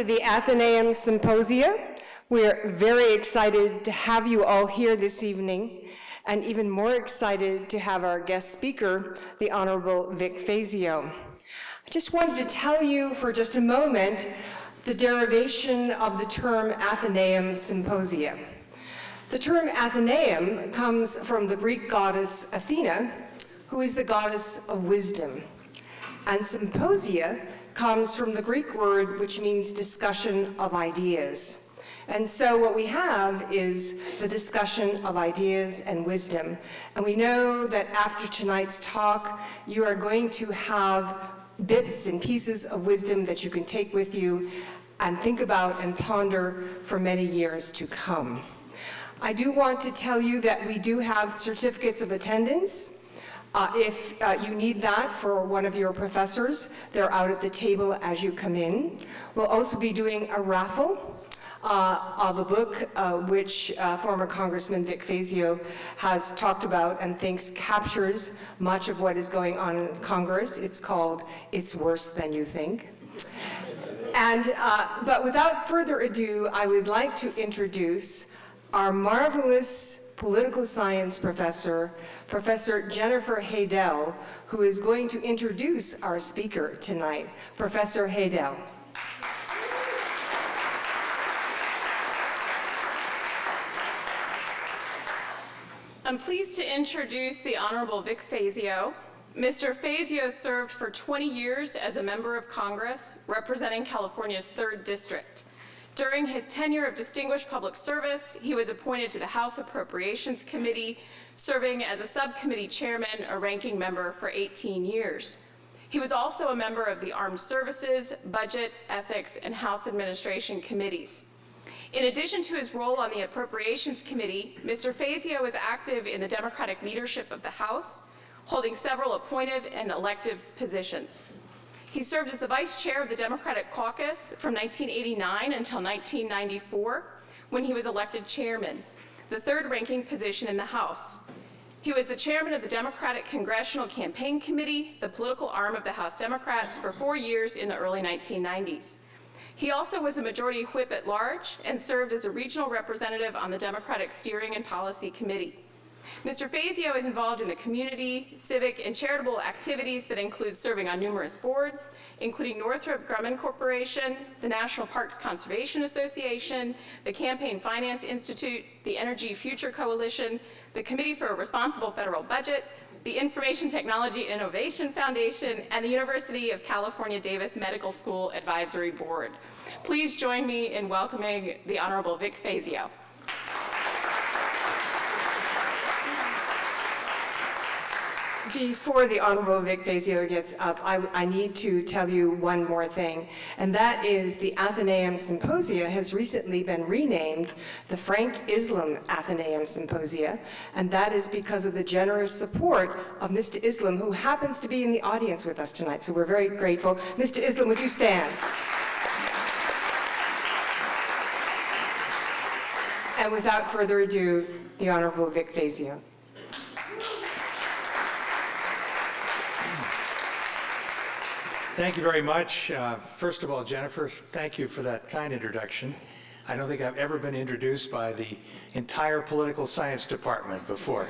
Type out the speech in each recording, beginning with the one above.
the Athenaeum Symposia. We're very excited to have you all here this evening, and even more excited to have our guest speaker, the Honorable Vic Fazio. I just wanted to tell you for just a moment the derivation of the term Athenaeum Symposia. The term Athenaeum comes from the Greek goddess Athena, who is the goddess of wisdom. And symposia comes from the Greek word which means discussion of ideas. And so what we have is the discussion of ideas and wisdom. And we know that after tonight's talk, you are going to have bits and pieces of wisdom that you can take with you and think about and ponder for many years to come. I do want to tell you that we do have certificates of attendance. If you need that for one of your professors, they're out at the table as you come in. We'll also be doing a raffle of a book which former Congressman Vic Fazio has talked about and thinks captures much of what is going on in Congress. It's called It's Worse Than You Think. And, but without further ado, I would like to introduce our marvelous political science professor, Professor Jennifer Haydell, who is going to introduce our speaker tonight. Professor Haydell. I'm pleased to introduce the Honorable Vic Fazio. Mr. Fazio served for 20 years as a member of Congress representing California's 3rd District. During his tenure of distinguished public service, he was appointed to the House Appropriations Committee, serving as a subcommittee chairman or ranking member for 18 years. He was also a member of the Armed Services, Budget, Ethics, and House Administration committees. In addition to his role on the Appropriations Committee, Mr. Fazio is active in the Democratic leadership of the House, holding several appointive and elective positions. He served as the vice chair of the Democratic Caucus from 1989 until 1994, when he was elected chairman, the 3rd ranking position in the House. He was the chairman of the Democratic Congressional Campaign Committee, the political arm of the House Democrats, for 4 years in the early 1990s. He also was a majority whip at large and served as a regional representative on the Democratic Steering and Policy Committee. Mr. Fazio is involved in the community, civic, and charitable activities that include serving on numerous boards, including Northrop Grumman Corporation, the National Parks Conservation Association, the Campaign Finance Institute, the Energy Future Coalition, the Committee for a Responsible Federal Budget, the Information Technology Innovation Foundation, and the University of California Davis Medical School Advisory Board. Please join me in welcoming the Honorable Vic Fazio. Before the Honorable Vic Fazio gets up, I need to tell you one more thing, and that is the Athenaeum Symposia has recently been renamed the Frank Islam Athenaeum Symposia, and that is because of the generous support of Mr. Islam, who happens to be in the audience with us tonight, so we're very grateful. Mr. Islam, would you stand? And without further ado, the Honorable Vic Fazio. Thank you very much. First of all, Jennifer, thank you for that kind introduction. I don't think I've ever been introduced by the entire political science department before.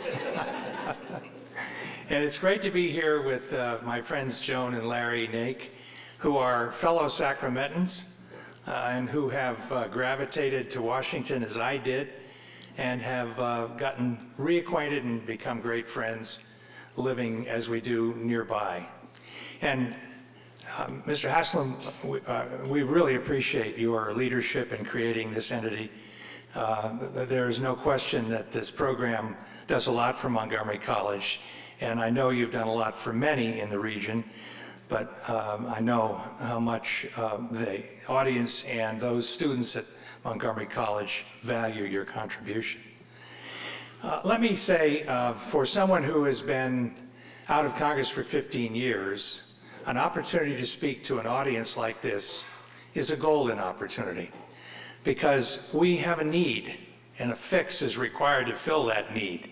And it's great to be here with my friends Joan and Larry Nake, who are fellow Sacramentans and who have gravitated to Washington as I did and have gotten reacquainted and become great friends living as we do nearby. And Mr. Haslam, we really appreciate your leadership in creating this entity. There is no question that this program does a lot for Montgomery College, and I know you've done a lot for many in the region, but I know how much the audience and those students at Montgomery College value your contribution. Let me say, for someone who has been out of Congress for 15 years, an opportunity to speak to an audience like this is a golden opportunity, because we have a need and a fix is required to fill that need.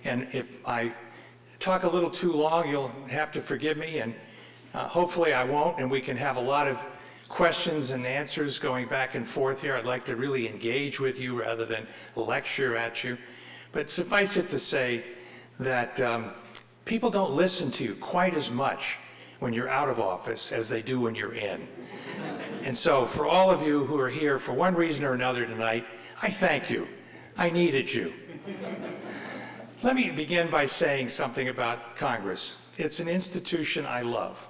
And if I talk a little too long, you'll have to forgive me, and hopefully I won't, and we can have a lot of questions and answers going back and forth here. I'd like to really engage with you rather than lecture at you. But suffice it to say that people don't listen to you quite as much when you're out of office as they do when you're in. And so for all of you who are here for one reason or another tonight, I thank you. I needed you. Let me begin by saying something about Congress. It's an institution I love.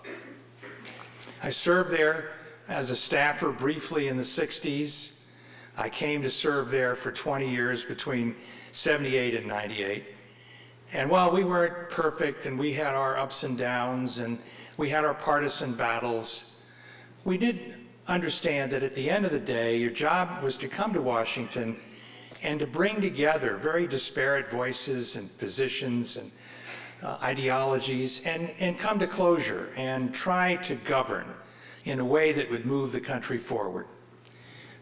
I served there as a staffer briefly in the 60s. I came to serve there for 20 years between 78 and 98. And while we weren't perfect and we had our ups and downs and we had our partisan battles, we did understand that at the end of the day, your job was to come to Washington and to bring together very disparate voices and positions and ideologies and come to closure and try to govern in a way that would move the country forward.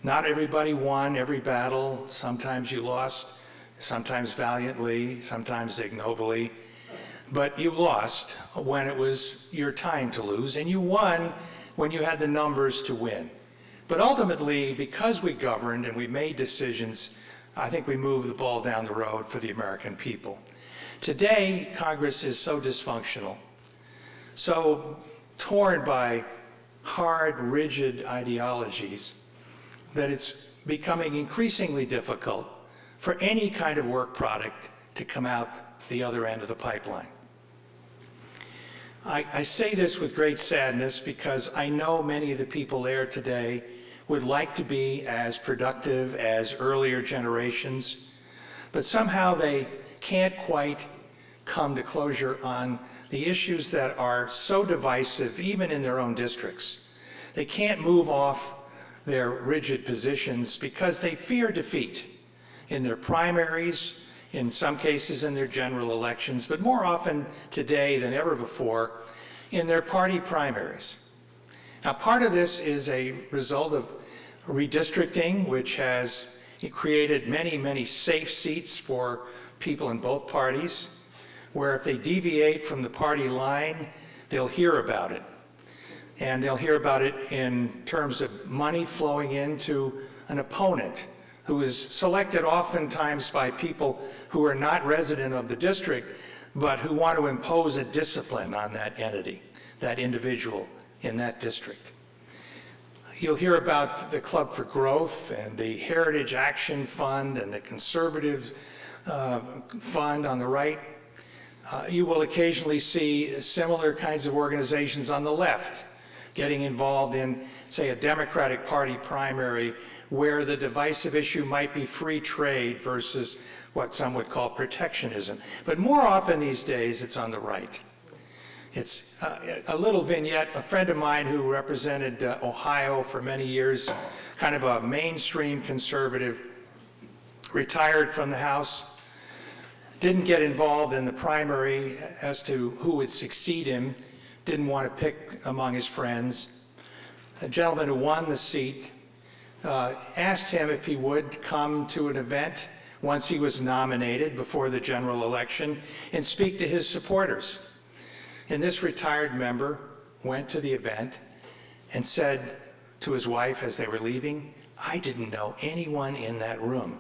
Not everybody won every battle. Sometimes you lost, sometimes valiantly, sometimes ignobly. But you lost when it was your time to lose, and you won when you had the numbers to win. But ultimately, because we governed and we made decisions, I think we moved the ball down the road for the American people. Today, Congress is so dysfunctional, so torn by hard, rigid ideologies, that it's becoming increasingly difficult for any kind of work product to come out the other end of the pipeline. I say this with great sadness because I know many of the people there today would like to be as productive as earlier generations, but somehow they can't quite come to closure on the issues that are so divisive, even in their own districts. They can't move off their rigid positions because they fear defeat in their primaries, in some cases in their general elections, but more often today than ever before, in their party primaries. Now, part of this is a result of redistricting, which has created many, many safe seats for people in both parties, where if they deviate from the party line, they'll hear about it. And they'll hear about it in terms of money flowing into an opponent who is selected oftentimes by people who are not resident of the district, but who want to impose a discipline on that entity, that individual in that district. You'll hear about the Club for Growth and the Heritage Action Fund and the Conservative Fund on the right. You will occasionally see similar kinds of organizations on the left getting involved in, say, a Democratic Party primary where the divisive issue might be free trade versus what some would call protectionism. But more often these days, it's on the right. It's a little vignette. A friend of mine who represented Ohio for many years, kind of a mainstream conservative, retired from the House, didn't get involved in the primary as to who would succeed him, didn't want to pick among his friends. A gentleman who won the seat asked him if he would come to an event once he was nominated before the general election and speak to his supporters. And this retired member went to the event and said to his wife as they were leaving, "I didn't know anyone in that room.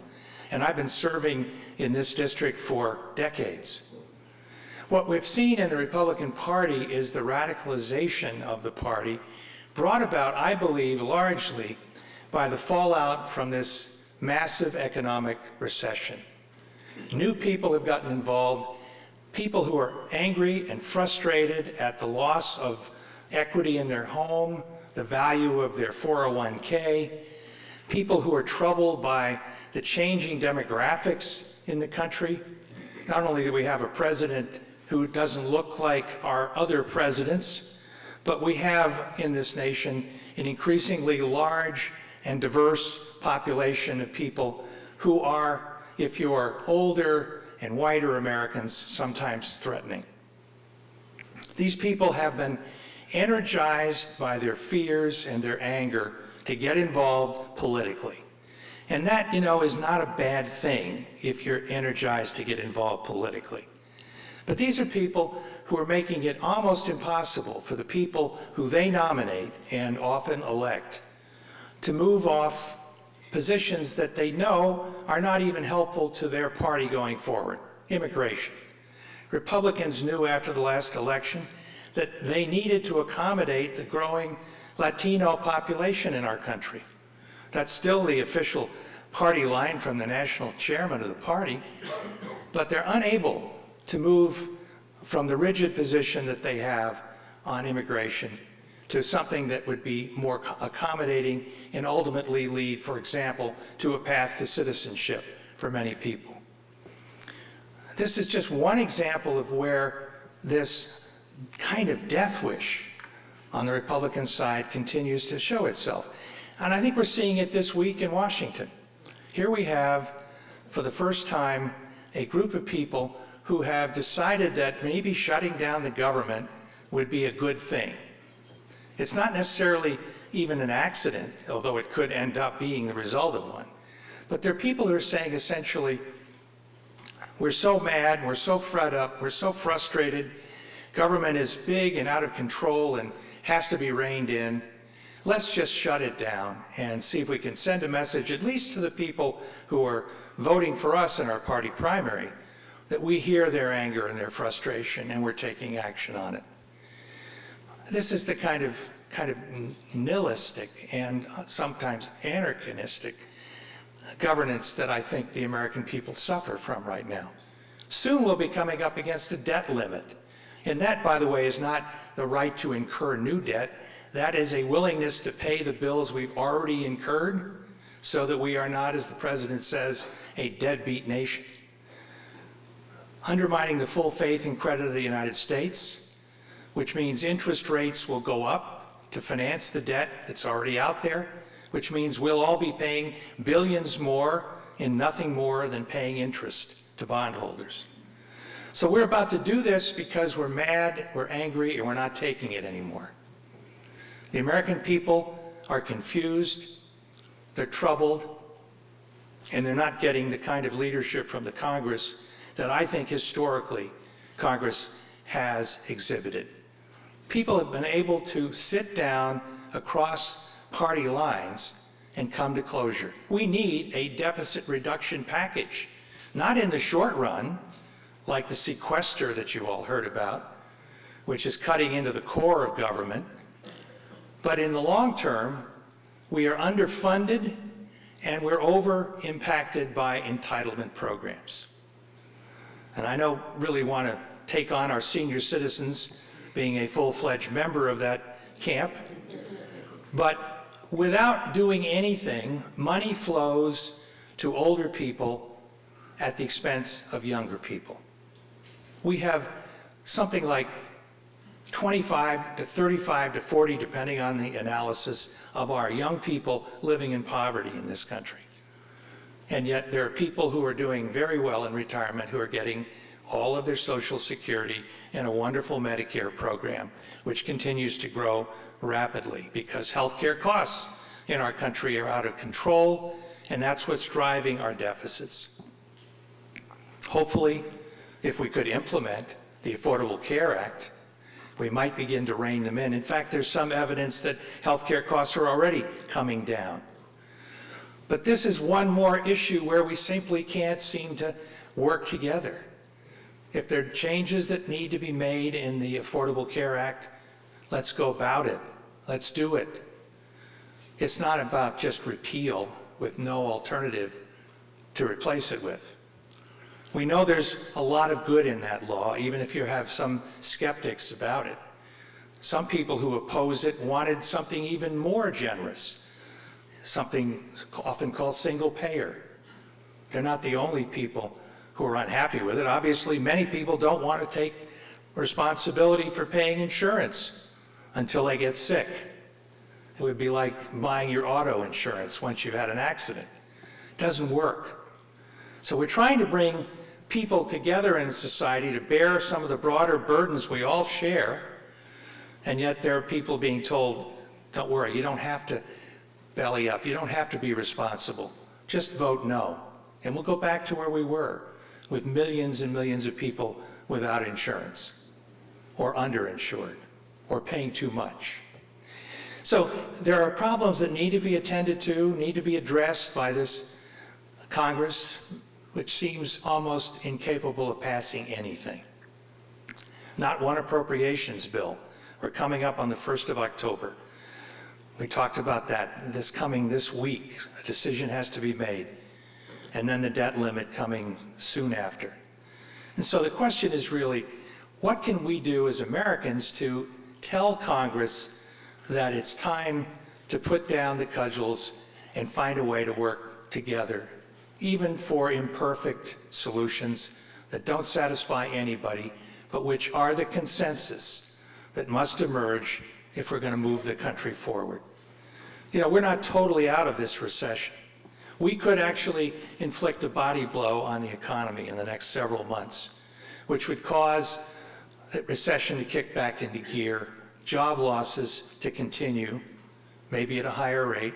And I've been serving in this district for decades." What we've seen in the Republican Party is the radicalization of the party, brought about, I believe, largely by the fallout from this massive economic recession. New people have gotten involved, people who are angry and frustrated at the loss of equity in their home, the value of their 401k, people who are troubled by the changing demographics in the country. Not only do we have a president who doesn't look like our other presidents, but we have in this nation an increasingly large and diverse population of people who are, if you're older and whiter Americans, sometimes threatening. These people have been energized by their fears and their anger to get involved politically. And that, is not a bad thing if you're energized to get involved politically. But these are people who are making it almost impossible for the people who they nominate and often elect to move off positions that they know are not even helpful to their party going forward. Immigration. Republicans knew after the last election that they needed to accommodate the growing Latino population in our country. That's still the official party line from the national chairman of the party, but they're unable to move from the rigid position that they have on immigration to something that would be more accommodating and ultimately lead, for example, to a path to citizenship for many people. This is just one example of where this kind of death wish on the Republican side continues to show itself. And I think we're seeing it this week in Washington. Here we have, for the first time, a group of people who have decided that maybe shutting down the government would be a good thing. It's not necessarily even an accident, although it could end up being the result of one. But there are people who are saying essentially, we're so mad, we're so fed up, we're so frustrated, government is big and out of control and has to be reined in. Let's just shut it down and see if we can send a message, at least to the people who are voting for us in our party primary, that we hear their anger and their frustration and we're taking action on it. This is the kind of nihilistic and sometimes anarchistic governance that I think the American people suffer from right now. Soon we'll be coming up against a debt limit. And that, by the way, is not the right to incur new debt. That is a willingness to pay the bills we've already incurred so that we are not, as the president says, a deadbeat nation. Undermining the full faith and credit of the United States, which means interest rates will go up to finance the debt that's already out there, which means we'll all be paying billions more in nothing more than paying interest to bondholders. So we're about to do this because we're mad, we're angry, and we're not taking it anymore. The American people are confused, they're troubled, and they're not getting the kind of leadership from the Congress that I think historically Congress has exhibited. People have been able to sit down across party lines and come to closure. We need a deficit reduction package, not in the short run, like the sequester that you all heard about, which is cutting into the core of government, but in the long term, we are underfunded and we're over-impacted by entitlement programs. And I don't really want to take on our senior citizens being a full-fledged member of that camp, but without doing anything, money flows to older people at the expense of younger people. We have something like 25 to 35 to 40, depending on the analysis, of our young people living in poverty in this country. And yet there are people who are doing very well in retirement who are getting all of their Social Security and a wonderful Medicare program, which continues to grow rapidly because healthcare costs in our country are out of control, and that's what's driving our deficits. Hopefully, if we could implement the Affordable Care Act, we might begin to rein them in. In fact, there's some evidence that healthcare costs are already coming down. But this is one more issue where we simply can't seem to work together. If there are changes that need to be made in the Affordable Care Act, let's go about it. Let's do it. It's not about just repeal with no alternative to replace it with. We know there's a lot of good in that law, even if you have some skeptics about it. Some people who oppose it wanted something even more generous, something often called single payer. They're not the only people who are unhappy with it. Obviously, many people don't want to take responsibility for paying insurance until they get sick. It would be like buying your auto insurance once you've had an accident. It doesn't work. So we're trying to bring people together in society to bear some of the broader burdens we all share, and yet there are people being told, don't worry, you don't have to belly up, you don't have to be responsible, just vote no. And we'll go back to where we were, with millions and millions of people without insurance. or underinsured or paying too much. So there are problems that need to be attended to, need to be addressed by this Congress, which seems almost incapable of passing anything. Not one appropriations bill. We're coming up on the 1st of October. We talked about that. This week, a decision has to be made. And then the debt limit coming soon after. And so the question is really, what can we do as Americans to tell Congress that it's time to put down the cudgels and find a way to work together, even for imperfect solutions that don't satisfy anybody, but which are the consensus that must emerge if we're going to move the country forward. You know, we're not totally out of this recession. We could actually inflict a body blow on the economy in the next several months, which would cause the recession to kick back into gear, job losses to continue, maybe at a higher rate,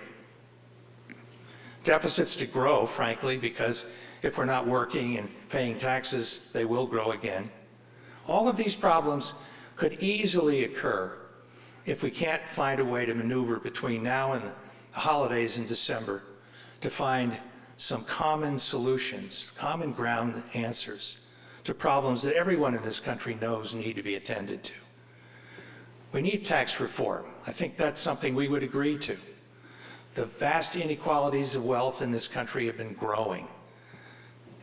deficits to grow, frankly, because if we're not working and paying taxes, they will grow again. All of these problems could easily occur if we can't find a way to maneuver between now and the holidays in December to find some common solutions, common ground answers to problems that everyone in this country knows need to be attended to. We need tax reform. I think that's something we would agree to. The vast inequalities of wealth in this country have been growing.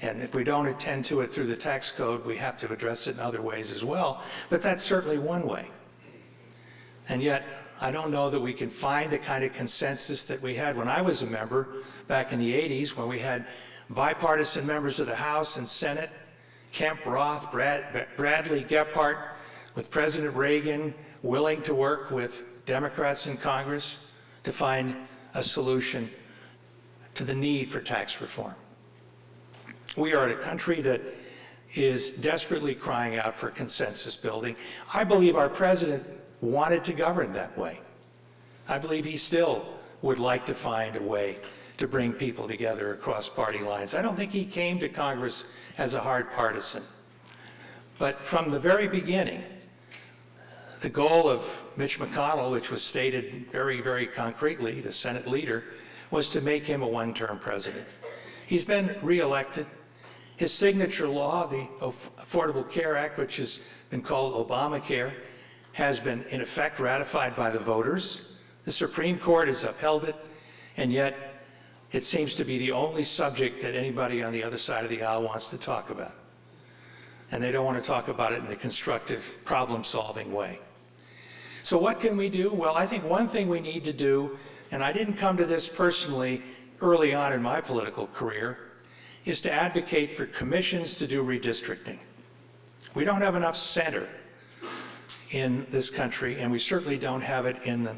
And if we don't attend to it through the tax code, we have to address it in other ways as well. But that's certainly one way. And yet, I don't know that we can find the kind of consensus that we had when I was a member back in the 80s, when we had bipartisan members of the House and Senate, Kemp, Roth, Bradley, Gephardt, with President Reagan willing to work with Democrats in Congress to find a solution to the need for tax reform. We are a country that is desperately crying out for consensus building. I believe our president wanted to govern that way. I believe he still would like to find a way to bring people together across party lines. I don't think he came to Congress as a hard partisan. But from the very beginning, the goal of Mitch McConnell, which was stated very, very concretely, the Senate leader, was to make him a one-term president. He's been reelected. His signature law, the Affordable Care Act, which has been called Obamacare, has been in effect ratified by the voters. The Supreme Court has upheld it, and yet it seems to be the only subject that anybody on the other side of the aisle wants to talk about. And they don't want to talk about it in a constructive, problem-solving way. So what can we do? Well, I think one thing we need to do, and I didn't come to this personally early on in my political career, is to advocate for commissions to do redistricting. We don't have enough center in this country, and we certainly don't have it in the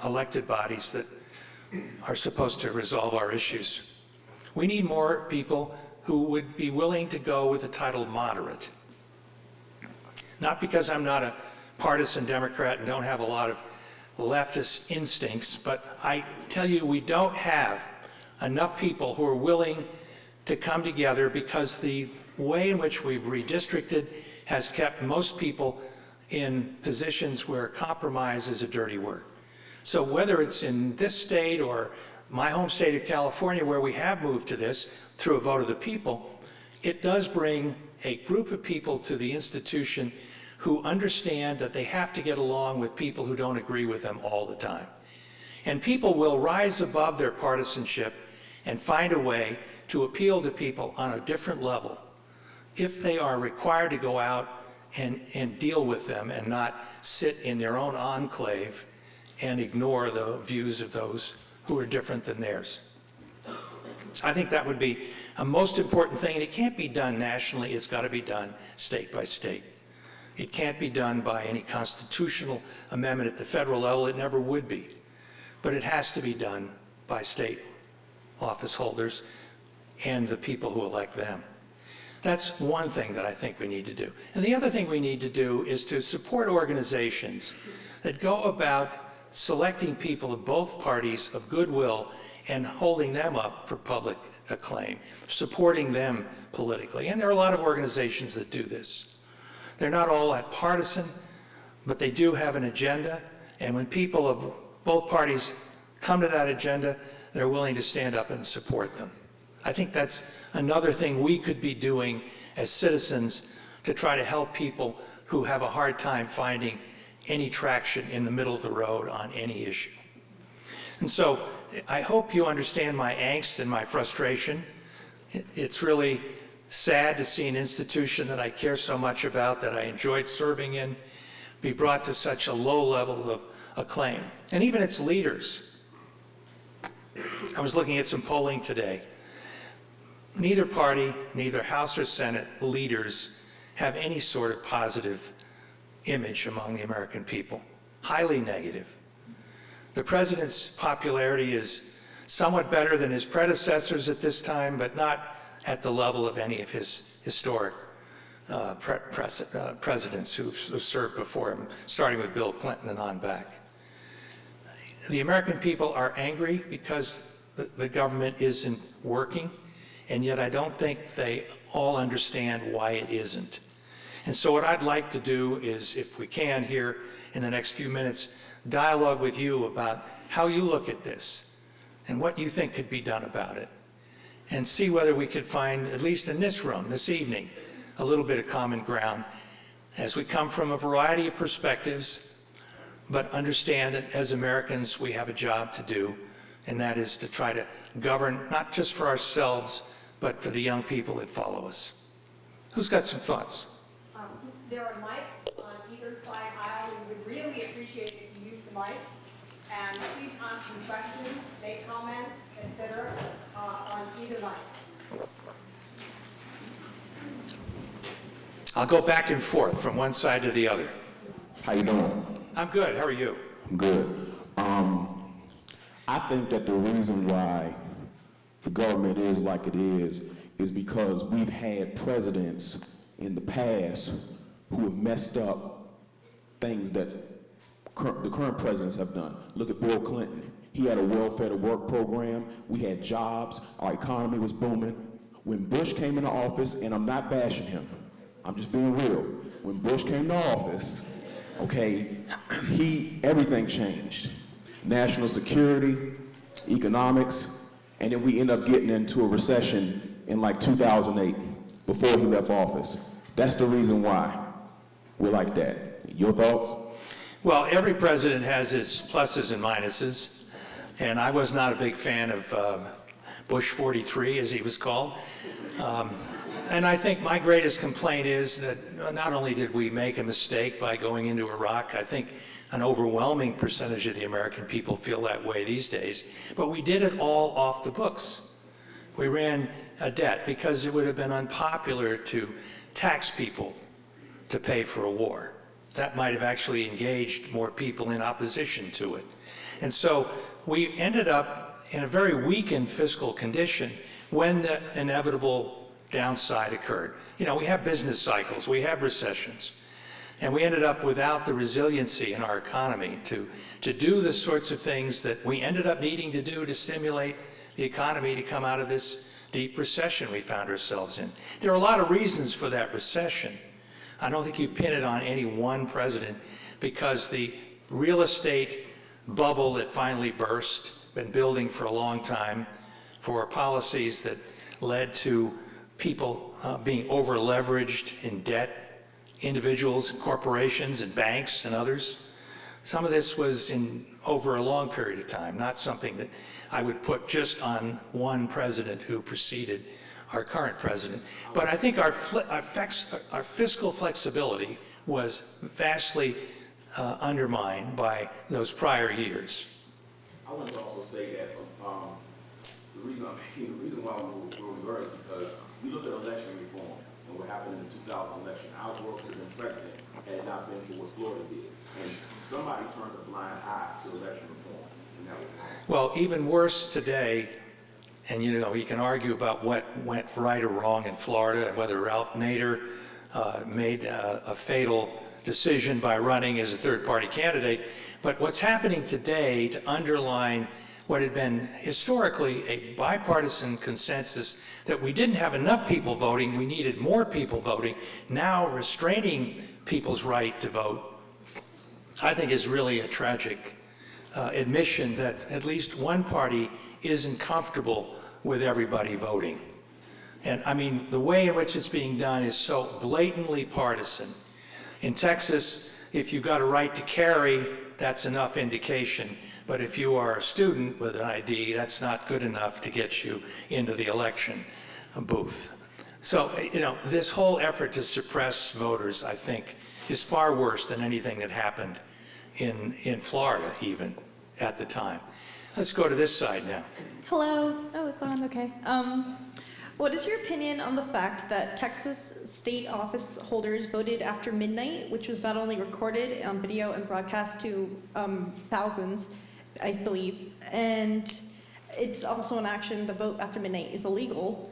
elected bodies that are supposed to resolve our issues. We need more people who would be willing to go with the title moderate. Not because I'm not a partisan Democrat and don't have a lot of leftist instincts, but I tell you, we don't have enough people who are willing to come together because the way in which we've redistricted has kept most people in positions where compromise is a dirty word. So whether it's in this state or my home state of California, where we have moved to this through a vote of the people, it does bring a group of people to the institution who understand that they have to get along with people who don't agree with them all the time. And people will rise above their partisanship and find a way to appeal to people on a different level if they are required to go out and deal with them and not sit in their own enclave and ignore the views of those who are different than theirs. I think that would be a most important thing, and it can't be done nationally. It's got to be done state by state. It can't be done by any constitutional amendment at the federal level. It never would be. But it has to be done by state office holders and the people who elect them. That's one thing that I think we need to do. And the other thing we need to do is to support organizations that go about selecting people of both parties of goodwill and holding them up for public acclaim, supporting them politically. And there are a lot of organizations that do this. They're not all that partisan, but they do have an agenda. And when people of both parties come to that agenda, they're willing to stand up and support them. I think that's another thing we could be doing as citizens to try to help people who have a hard time finding any traction in the middle of the road on any issue. And so I hope you understand my angst and my frustration. It's really sad to see an institution that I care so much about, that I enjoyed serving in, be brought to such a low level of acclaim. And even its leaders. I was looking at some polling today. Neither party, neither House or Senate leaders have any sort of positive image among the American people. Highly negative. The president's popularity is somewhat better than his predecessors at this time, but not at the level of any of his historic presidents who've served before him, starting with Bill Clinton and on back. The American people are angry because the government isn't working, and yet I don't think they all understand why it isn't. And so what I'd like to do is, if we can here in the next few minutes, dialogue with you about how you look at this and what you think could be done about it, and see whether we could find, at least in this room this evening, a little bit of common ground as we come from a variety of perspectives, but understand that as Americans we have a job to do, and that is to try to govern not just for ourselves, but for the young people that follow us. Who's got some thoughts? There are mics on either side aisle. We would really appreciate if you use the mics. And please ask some questions, make comments, etc. On either mic. I'll go back and forth from one side to the other. How you doing? I'm good. How are you? I'm good. I think that the reason why the government is like it is because we've had presidents in the past who have messed up things that the current presidents have done. Look at Bill Clinton. He had a welfare to work program. We had jobs. Our economy was booming. When Bush came into office, and I'm not bashing him, I'm just being real. When Bush came to office, okay, everything changed. National security, economics, and then we end up getting into a recession in like 2008 before he left office. That's the reason why we're like that. Your thoughts? Well, every president has his pluses and minuses, and I was not a big fan of Bush 43, as he was called. And I think my greatest complaint is that not only did we make a mistake by going into Iraq, I think an overwhelming percentage of the American people feel that way these days, but we did it all off the books. We ran a debt because it would have been unpopular to tax people to pay for a war. That might have actually engaged more people in opposition to it. And so we ended up in a very weakened fiscal condition when the inevitable downside occurred. You know, we have business cycles, we have recessions, and we ended up without the resiliency in our economy to do the sorts of things that we ended up needing to do to stimulate the economy to come out of this deep recession we found ourselves in. There are a lot of reasons for that recession. I don't think you pin it on any one president, because the real estate bubble that finally burst, been building for a long time, for policies that led to people being over-leveraged in debt, individuals, corporations, and banks and others. Some of this was over a long period of time, not something that I would put just on one president who preceded our current president. But I think our fiscal flexibility was vastly undermined by those prior years. I want to also say that the reason why we were is because we look at election reform and what happened in the 2000 election. Al Gore could have been president had it not been for what Florida did. And somebody turned a blind eye to election reform. And that was wrong. Well, even worse today, and you know, you can argue about what went right or wrong in Florida and whether Ralph Nader made a fatal decision by running as a third-party candidate. But what's happening today to underline what had been historically a bipartisan consensus that we didn't have enough people voting, we needed more people voting, now restraining people's right to vote, I think is really a tragic admission that at least one party isn't comfortable with everybody voting. And I mean, the way in which it's being done is so blatantly partisan. In Texas, if you've got a right to carry, that's enough indication. But if you are a student with an ID, that's not good enough to get you into the election booth. So, you know, this whole effort to suppress voters, I think, is far worse than anything that happened in Florida, even at the time. Let's go to this side now. Hello. Oh, it's on. Okay. What is your opinion on the fact that Texas state office holders voted after midnight, which was not only recorded on video and broadcast to thousands, I believe, and it's also an action, the vote after midnight is illegal,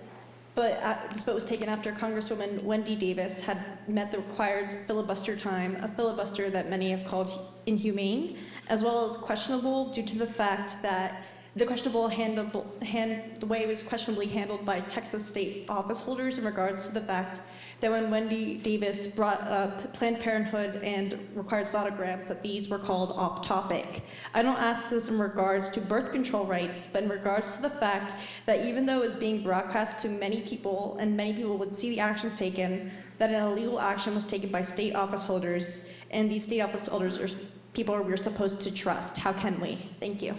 but this vote was taken after Congresswoman Wendy Davis had met the required filibuster time, a filibuster that many have called inhumane, as well as questionable due to the fact that the way it was questionably handled by Texas state office holders in regards to the fact that when Wendy Davis brought up Planned Parenthood and required sonograms, that these were called off topic. I don't ask this in regards to birth control rights, but in regards to the fact that even though it's being broadcast to many people and many people would see the actions taken, that an illegal action was taken by state office holders, and these state office holders are people we're supposed to trust. How can we? Thank you.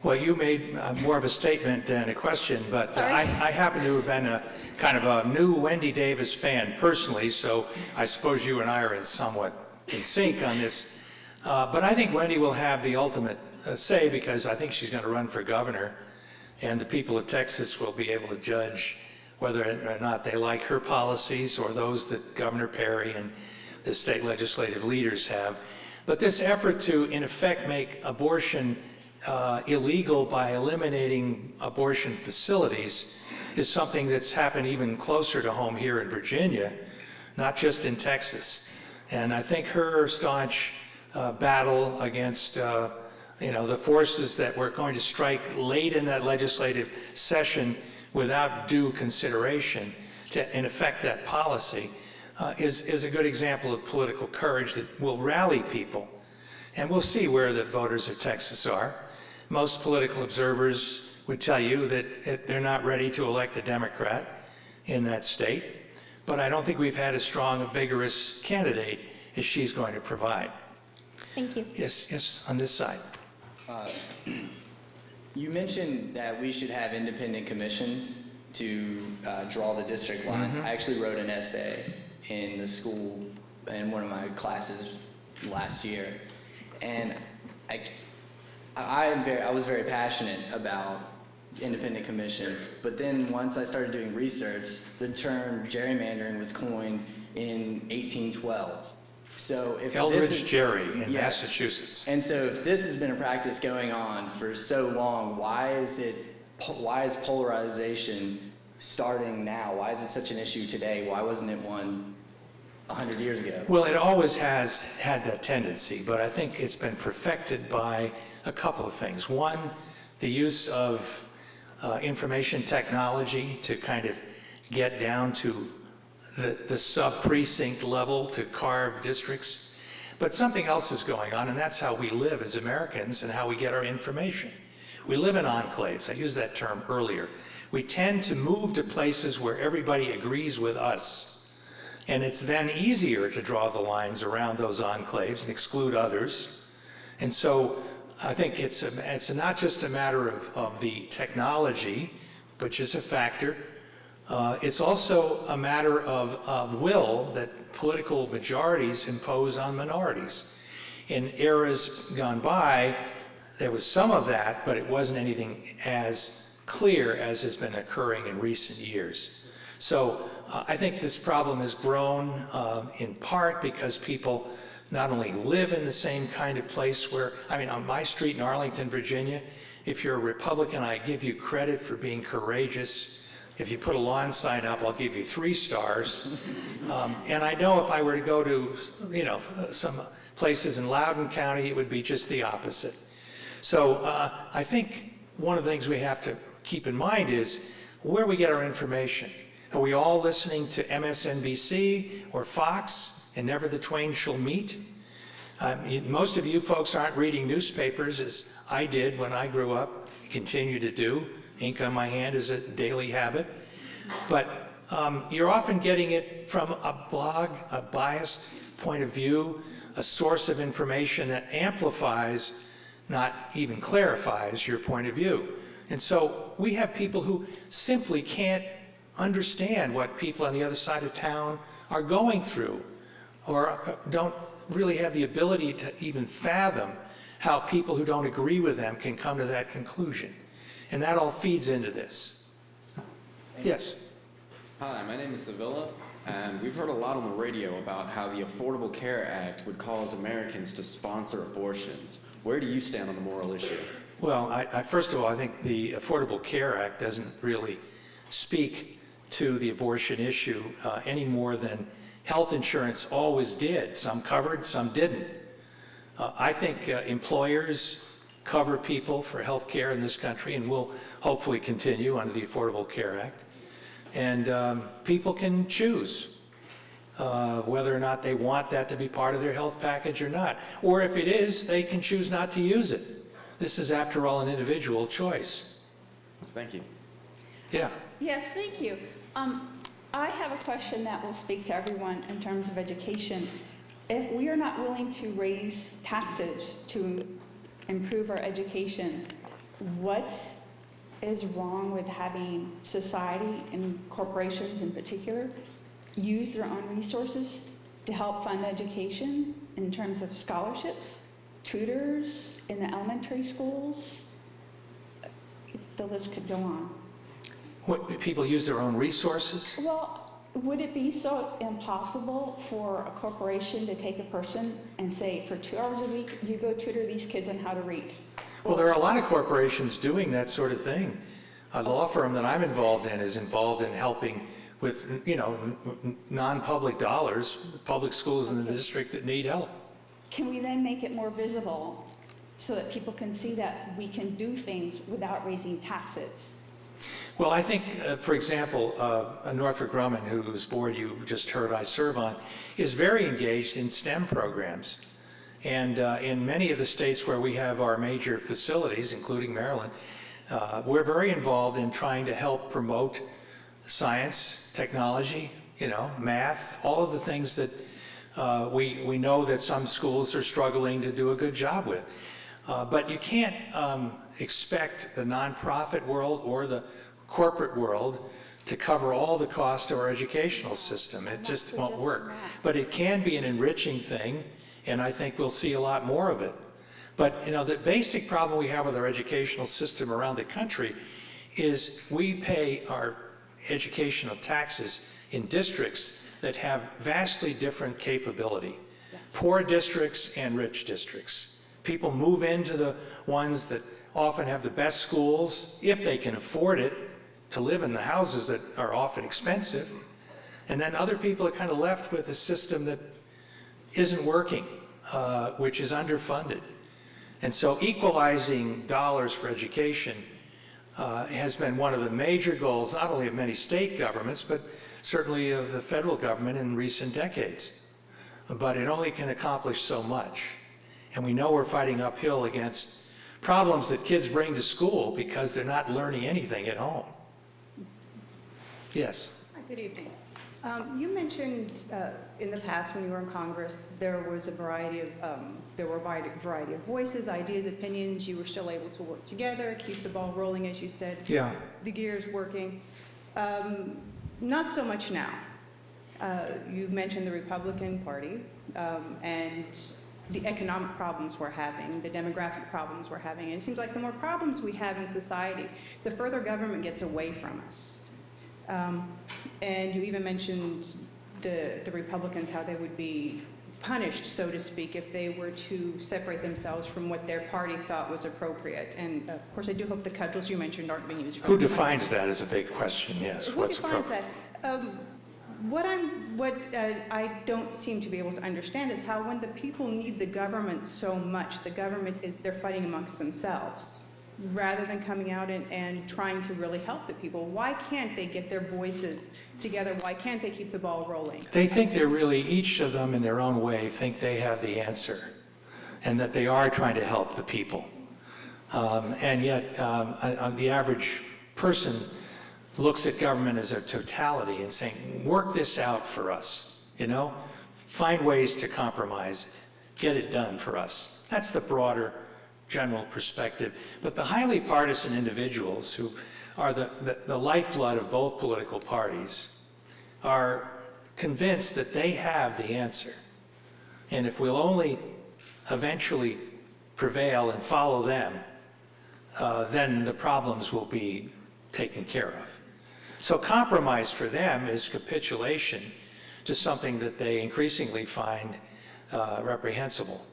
Well, you made more of a statement than a question, but I happen to have been a kind of a new Wendy Davis fan personally, so I suppose you and I are somewhat in sync on this. But I think Wendy will have the ultimate say, because I think she's going to run for governor, and the people of Texas will be able to judge whether or not they like her policies or those that Governor Perry and the state legislative leaders have. But this effort to, in effect, make abortion illegal by eliminating abortion facilities is something that's happened even closer to home here in Virginia, not just in Texas. And I think her staunch battle against the forces that were going to strike late in that legislative session without due consideration to, in effect, that policy is a good example of political courage that will rally people. And we'll see where the voters of Texas are. Most political observers would tell you that they're not ready to elect a Democrat in that state, but I don't think we've had as strong a vigorous candidate as she's going to provide. Thank you. Yes, on this side. You mentioned that we should have independent commissions to draw the district lines. I actually wrote an essay in the school in one of my classes last year, and I was very passionate about independent commissions, but then once I started doing research, the term gerrymandering was coined in 1812. So if Eldridge Gerry in Yes. Massachusetts. And so if this has been a practice going on for so long, why is polarization starting now? Why is it such an issue today? Why wasn't it one 100 years ago? Well, it always has had that tendency, but I think it's been perfected by a couple of things. One, the use of information technology to kind of get down to the sub-precinct level to carve districts. But something else is going on, and that's how we live as Americans and how we get our information. We live in enclaves. I used that term earlier. We tend to move to places where everybody agrees with us. And it's then easier to draw the lines around those enclaves and exclude others. And so I think it's not just a matter of the technology, which is a factor. It's also a matter of will that political majorities impose on minorities. In eras gone by, there was some of that, but it wasn't anything as clear as has been occurring in recent years. So I think this problem has grown in part because people not only live in the same kind of place where, I mean, on my street in Arlington, Virginia, if you're a Republican, I give you credit for being courageous. If you put a lawn sign up, I'll give you 3 stars. And I know if I were to go to, some places in Loudoun County, it would be just the opposite. So I think one of the things we have to keep in mind is where we get our information. Are we all listening to MSNBC or Fox, and never the twain shall meet? Most of you folks aren't reading newspapers as I did when I grew up, continue to do. Ink on my hand is a daily habit. But you're often getting it from a blog, a biased point of view, a source of information that amplifies, not even clarifies, your point of view. And so we have people who simply can't understand what people on the other side of town are going through, or don't really have the ability to even fathom how people who don't agree with them can come to that conclusion. And that all feeds into this. Yes? Hi, my name is Sevilla, and we've heard a lot on the radio about how the Affordable Care Act would cause Americans to sponsor abortions. Where do you stand on the moral issue? Well, first of all, I think the Affordable Care Act doesn't really speak to the abortion issue any more than health insurance always did. Some covered, some didn't. I think employers cover people for health care in this country, and will hopefully continue under the Affordable Care Act. And people can choose whether or not they want that to be part of their health package or not. Or if it is, they can choose not to use it. This is, after all, an individual choice. Thank you. Yeah. Yes, thank you. I have a question that will speak to everyone in terms of education. If we are not willing to raise taxes to improve our education, what is wrong with having society and corporations in particular use their own resources to help fund education in terms of scholarships, tutors in the elementary schools? The list could go on. What, people use their own resources? Well, would it be so impossible for a corporation to take a person and say, for 2 hours a week, you go tutor these kids on how to read? Well, there are a lot of corporations doing that sort of thing. A law firm that I'm involved in is involved in helping with, non-public dollars, public schools in the district that need help. Can we then make it more visible so that people can see that we can do things without raising taxes? Well, I think, for example, Northrop Grumman, whose board you just heard I serve on, is very engaged in STEM programs. And in many of the states where we have our major facilities, including Maryland, we're very involved in trying to help promote science, technology, math, all of the things that we know that some schools are struggling to do a good job with. But you can't expect the nonprofit world or the corporate world to cover all the cost of our educational system. It just won't work. But it can be an enriching thing, and I think we'll see a lot more of it. But the basic problem we have with our educational system around the country is we pay our educational taxes in districts that have vastly different capability. Yes. Poor districts and rich districts. People move into the ones that often have the best schools, if they can afford it, to live in the houses that are often expensive. And then other people are kind of left with a system that isn't working, which is underfunded. And so equalizing dollars for education has been one of the major goals, not only of many state governments, but certainly of the federal government in recent decades. But it only can accomplish so much. And we know we're fighting uphill against problems that kids bring to school because they're not learning anything at home. Yes? Hi, good evening. You mentioned in the past when you were in Congress, there was a variety of voices, ideas, opinions. You were still able to work together, keep the ball rolling, as you said. Yeah. The gears working. Not so much now. You mentioned the Republican Party and the economic problems we're having, the demographic problems we're having. And it seems like the more problems we have in society, the further government gets away from us. And you even mentioned the Republicans, how they would be punished, so to speak, if they were to separate themselves from what their party thought was appropriate. And of course, I do hope the cudgels you mentioned aren't being used for Who defines that is a big question, yes. Who What's defines appropriate? that? What I don't seem to be able to understand is how when the people need the government so much, they're fighting amongst themselves, rather than coming out and trying to really help the people. Why can't they get their voices together? Why can't they keep the ball rolling? They think they're really, each of them in their own way, think they have the answer, and that they are trying to help the people. And yet, the average person looks at government as a totality and saying, work this out for us, find ways to compromise, get it done for us. That's the broader general perspective. But the highly partisan individuals who are the lifeblood of both political parties are convinced that they have the answer. And if we'll only eventually prevail and follow them, then the problems will be taken care of. So compromise for them is capitulation to something that they increasingly find reprehensible.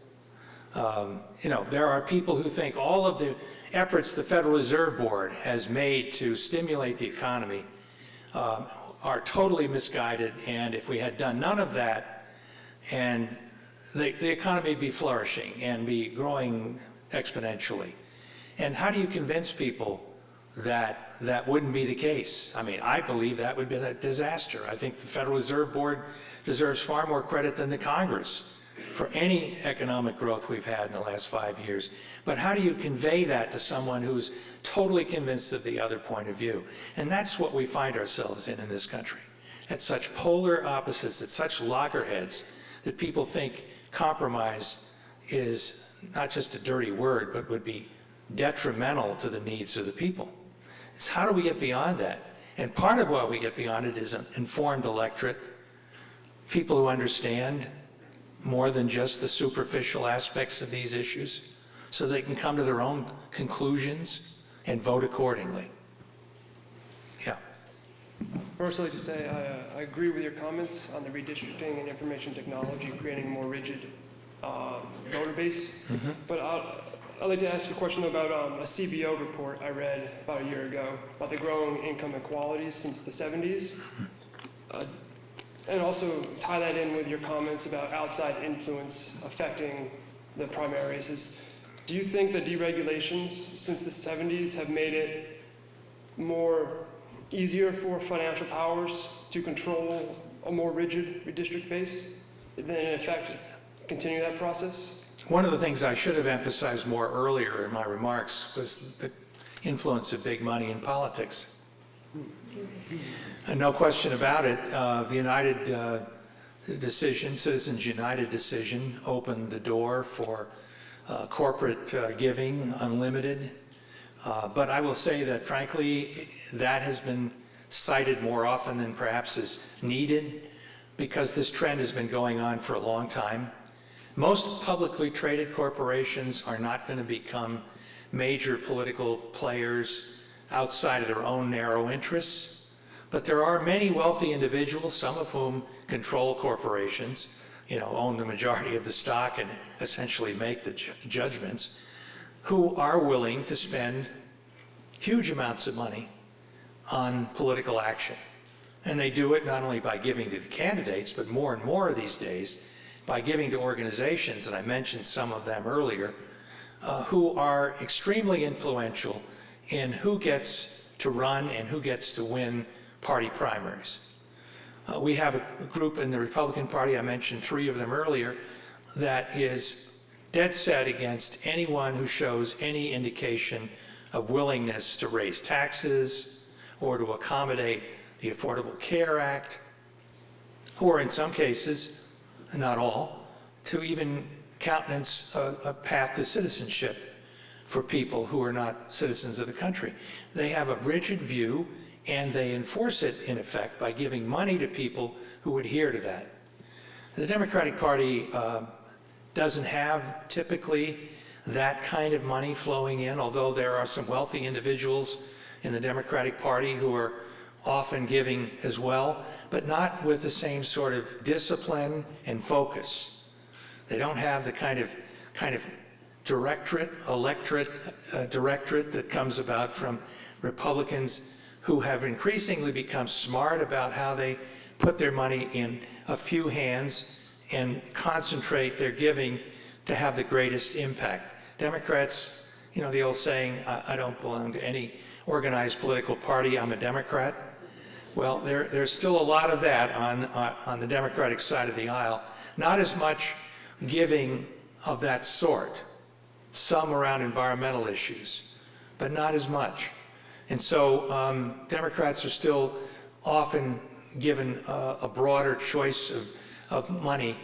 There are people who think all of the efforts the Federal Reserve Board has made to stimulate the economy are totally misguided, and if we had done none of that, and the economy would be flourishing and be growing exponentially. And how do you convince people that that wouldn't be the case? I mean, I believe that would be a disaster. I think the Federal Reserve Board deserves far more credit than the Congress for any economic growth we've had in the last 5 years. But how do you convey that to someone who's totally convinced of the other point of view? And that's what we find ourselves in this country, at such polar opposites, at such loggerheads, that people think compromise is not just a dirty word, but would be detrimental to the needs of the people. It's how do we get beyond that? And part of why we get beyond it is an informed electorate, people who understand more than just the superficial aspects of these issues, so they can come to their own conclusions and vote accordingly. Yeah. First, I'd like to say I agree with your comments on the redistricting and information technology creating a more rigid voter base. Mm-hmm. But I'd like to ask a question about a CBO report I read about a year ago about the growing income inequalities since the 70s. And also tie that in with your comments about outside influence affecting the primaries. Do you think that deregulations since the 70s have made it easier for financial powers to control a more rigid redistrict base, than in effect continue that process? One of the things I should have emphasized more earlier in my remarks was the influence of big money in politics. And no question about it, the United decision, Citizens United decision, opened the door for corporate giving, unlimited. But I will say that, frankly, that has been cited more often than perhaps is needed, because this trend has been going on for a long time. Most publicly traded corporations are not going to become major political players outside of their own narrow interests. But there are many wealthy individuals, some of whom control corporations, own the majority of the stock and essentially make the judgments, who are willing to spend huge amounts of money on political action. And they do it not only by giving to the candidates, but more and more these days by giving to organizations, and I mentioned some of them earlier, who are extremely influential in who gets to run and who gets to win party primaries. We have a group in the Republican Party, I mentioned 3 of them earlier, that is dead set against anyone who shows any indication of willingness to raise taxes or to accommodate the Affordable Care Act, or in some cases, not all, to even countenance a path to citizenship for people who are not citizens of the country. They have a rigid view, and they enforce it, in effect, by giving money to people who adhere to that. The Democratic Party doesn't have typically that kind of money flowing in, although there are some wealthy individuals in the Democratic Party who are often giving as well, but not with the same sort of discipline and focus. They don't have the kind of directorate that comes about from Republicans who have increasingly become smart about how they put their money in a few hands and concentrate their giving to have the greatest impact. Democrats, you know, the old saying, I don't belong to any organized political party, I'm a Democrat. Well, there's still a lot of that on the Democratic side of the aisle. Not as much giving of that sort. Some around environmental issues, but not as much. And so Democrats are still often given a broader choice of money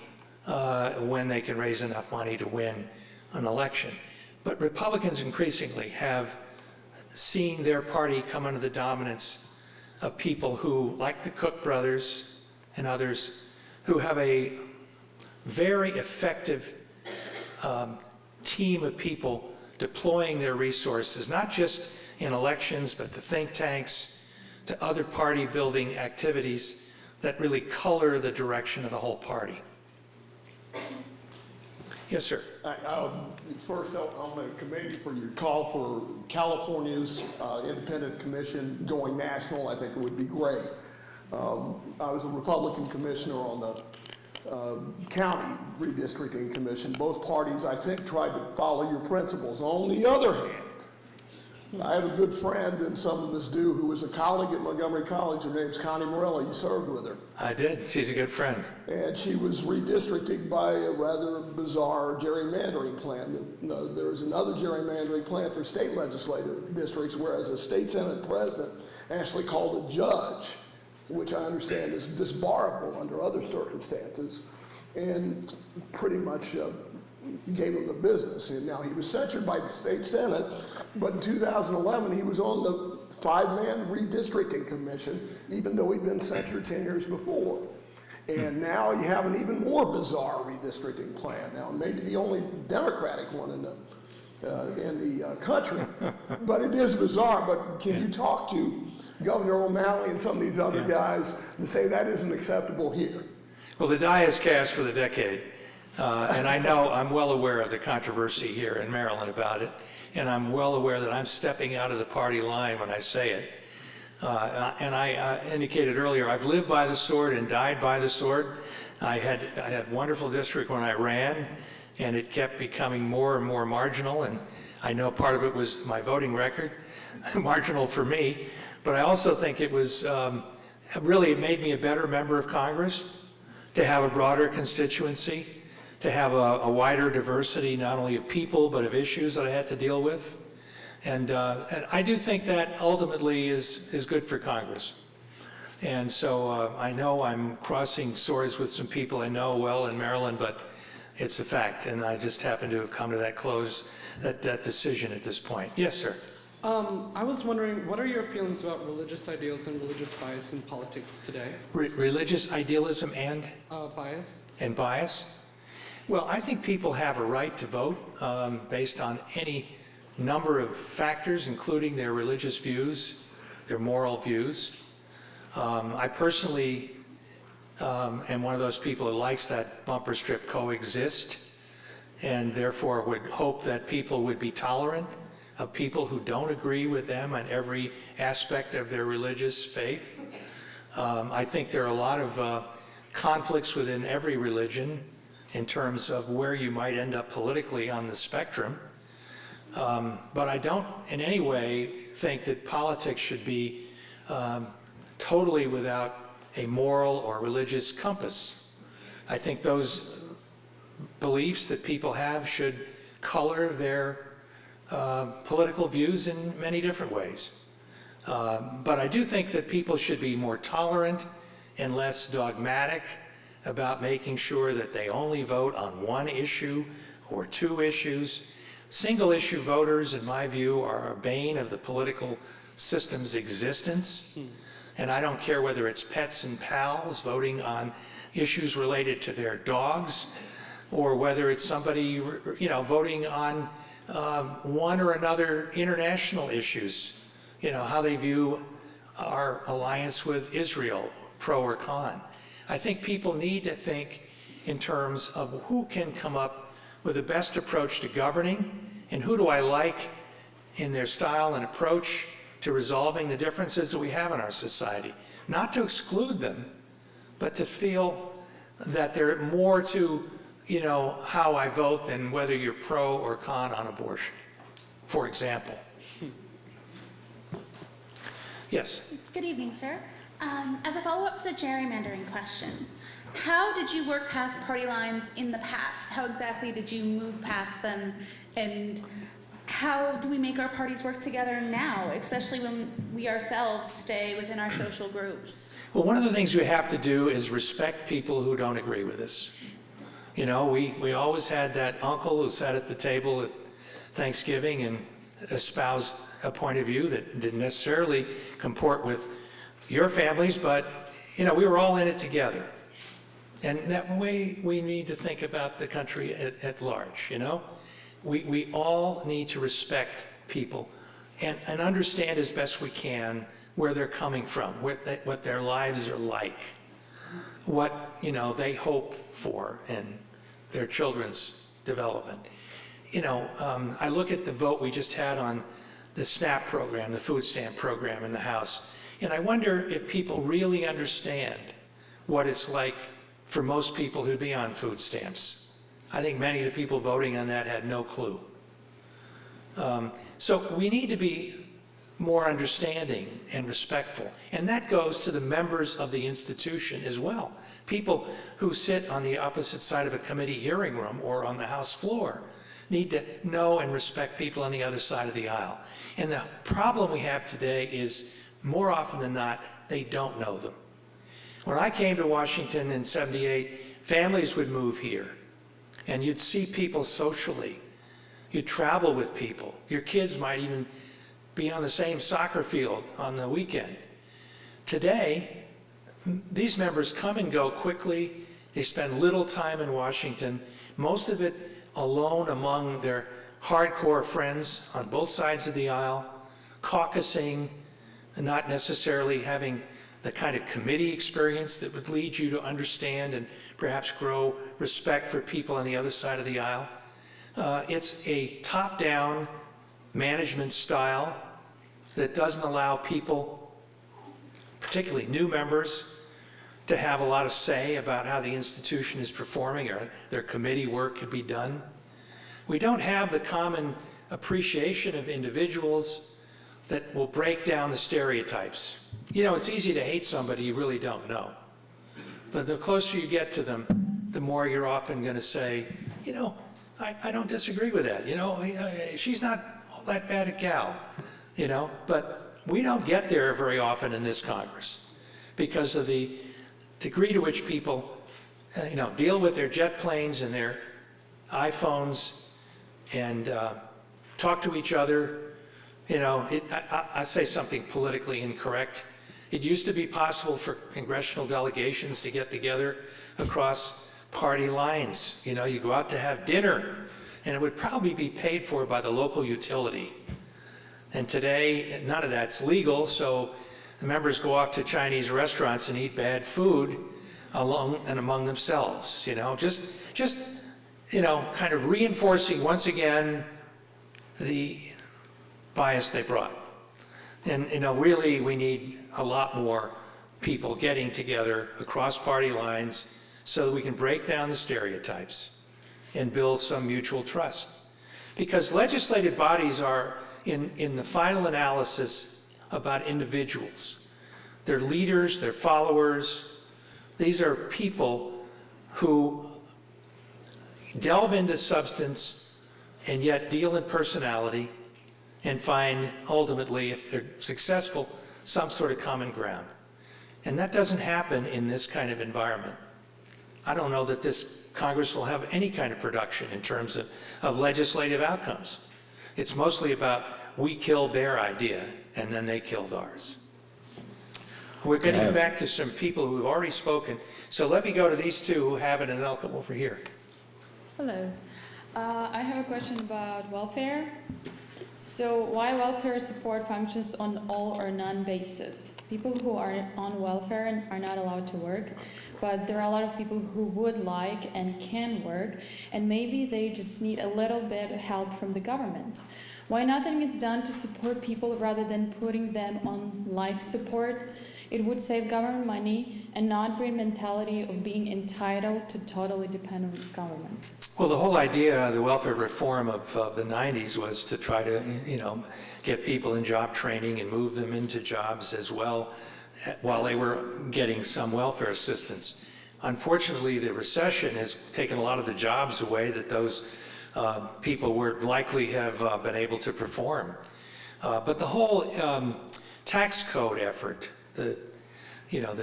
when they can raise enough money to win an election. But Republicans increasingly have seen their party come under the dominance of people who, like the Cook brothers and others, who have a very effective team of people deploying their resources, not just in elections, but to think tanks, to other party building activities that really color the direction of the whole party. Yes, sir. First, I'm going to commend you for your call for California's independent commission going national. I think it would be great. I was a Republican commissioner on the county redistricting commission. Both parties, I think, tried to follow your principles. On the other hand, I have a good friend, and some of us do, who was a colleague at Montgomery College. Her name's Connie Morella. You served with her. I did. She's a good friend. And she was redistricting by a rather bizarre gerrymandering plan. There was another gerrymandering plan for state legislative districts, whereas a state senate president actually called a judge, which I understand is disbarable under other circumstances, and pretty much gave him the business. And now he was censured by the state senate, but in 2011 he was on the 5-man redistricting commission, even though he'd been censured 10 years before. And now you have an even more bizarre redistricting plan. Now, maybe the only Democratic one in the country, but it is bizarre. But can you talk to Governor O'Malley and some of these other guys and say that isn't acceptable here? Well, the die is cast for the decade. And I know I'm well aware of the controversy here in Maryland about it, and I'm well aware that I'm stepping out of the party line when I say it. And I indicated earlier, I've lived by the sword and died by the sword. I had a wonderful district when I ran, and it kept becoming more and more marginal, and I know part of it was my voting record, marginal for me, but I also think it was really, it made me a better member of Congress to have a broader constituency, to have a wider diversity, not only of people, but of issues that I had to deal with. And I do think that ultimately is good for Congress. And so I know I'm crossing swords with some people I know well in Maryland, but it's a fact, and I just happen to have come to that decision at this point. Yes, sir. I was wondering, what are your feelings about religious ideals and religious bias in politics today? Religious idealism and? Bias. And bias? Well, I think people have a right to vote based on any number of factors, including their religious views, their moral views. I personally am one of those people who likes that bumper strip coexist, and therefore would hope that people would be tolerant of people who don't agree with them on every aspect of their religious faith. I think there are a lot of conflicts within every religion in terms of where you might end up politically on the spectrum. But I don't in any way think that politics should be totally without a moral or religious compass. I think those beliefs that people have should color their political views in many different ways. But I do think that people should be more tolerant and less dogmatic about making sure that they only vote on one issue or two issues. Single issue voters, in my view, are a bane of the political system's existence. And I don't care whether it's pets and pals voting on issues related to their dogs, or whether it's somebody, voting on one or another international issues, how they view our alliance with Israel, pro or con. I think people need to think in terms of who can come up with the best approach to governing, and who do I like in their style and approach to resolving the differences that we have in our society. Not to exclude them, but to feel that there are more to, how I vote than whether you're pro or con on abortion, for example. Yes? Good evening, sir. As a follow-up to the gerrymandering question, how did you work past party lines in the past? How exactly did you move past them? And how do we make our parties work together now, especially when we ourselves stay within our social groups? Well, one of the things we have to do is respect people who don't agree with us. We always had that uncle who sat at the table at Thanksgiving and espoused a point of view that didn't necessarily comport with your families, but, we were all in it together. And that way we need to think about the country at large, We all need to respect people and understand as best we can where they're coming from, what their lives are like, what, they hope for in their children's development. I look at the vote we just had on the SNAP program, the food stamp program in the House, and I wonder if people really understand what it's like for most people who'd be on food stamps. I think many of the people voting on that had no clue. So we need to be more understanding and respectful, and that goes to the members of the institution as well. People who sit on the opposite side of a committee hearing room or on the House floor need to know and respect people on the other side of the aisle. And the problem we have today is, more often than not, they don't know them. When I came to Washington in '78, families would move here, and you'd see people socially. You'd travel with people. Your kids might even be on the same soccer field on the weekend. Today, these members come and go quickly. They spend little time in Washington, most of it alone among their hardcore friends on both sides of the aisle, caucusing, and not necessarily having the kind of committee experience that would lead you to understand and perhaps grow respect for people on the other side of the aisle. It's a top-down management style that doesn't allow people, particularly new members, to have a lot of say about how the institution is performing or their committee work could be done. We don't have the common appreciation of individuals that will break down the stereotypes. It's easy to hate somebody you really don't know. But the closer you get to them, the more you're often going to say, I don't disagree with that. She's not all that bad a gal, But we don't get there very often in this Congress because of the degree to which people, deal with their jet planes and their iPhones and talk to each other. I say something politically incorrect. It used to be possible for congressional delegations to get together across party lines. You go out to have dinner, and it would probably be paid for by the local utility. And today, none of that's legal, so the members go off to Chinese restaurants and eat bad food among themselves. Just kind of reinforcing once again the bias they brought. And really, we need a lot more people getting together across party lines so that we can break down the stereotypes and build some mutual trust. Because legislative bodies are, in the final analysis, about individuals. They're leaders, they're followers. These are people who delve into substance and yet deal in personality and find, ultimately, if they're successful, some sort of common ground. And that doesn't happen in this kind of environment. I don't know that this Congress will have any kind of production in terms of legislative outcomes. It's mostly about, we killed their idea, and then they killed ours. We're getting back to some people who have already spoken, so let me go to these two who haven't, and I'll come over here. Hello. I have a question about welfare. So why welfare support functions on all or none basis? People who are on welfare are not allowed to work, but there are a lot of people who would like and can work, and maybe they just need a little bit of help from the government. Why nothing is done to support people rather than putting them on life support? It would save government money and not bring mentality of being entitled to totally depend on government. Well, the whole idea of the welfare reform of the 90s was to try to, get people in job training and move them into jobs as well while they were getting some welfare assistance. Unfortunately, the recession has taken a lot of the jobs away that those people would likely have been able to perform. But the whole tax code effort, the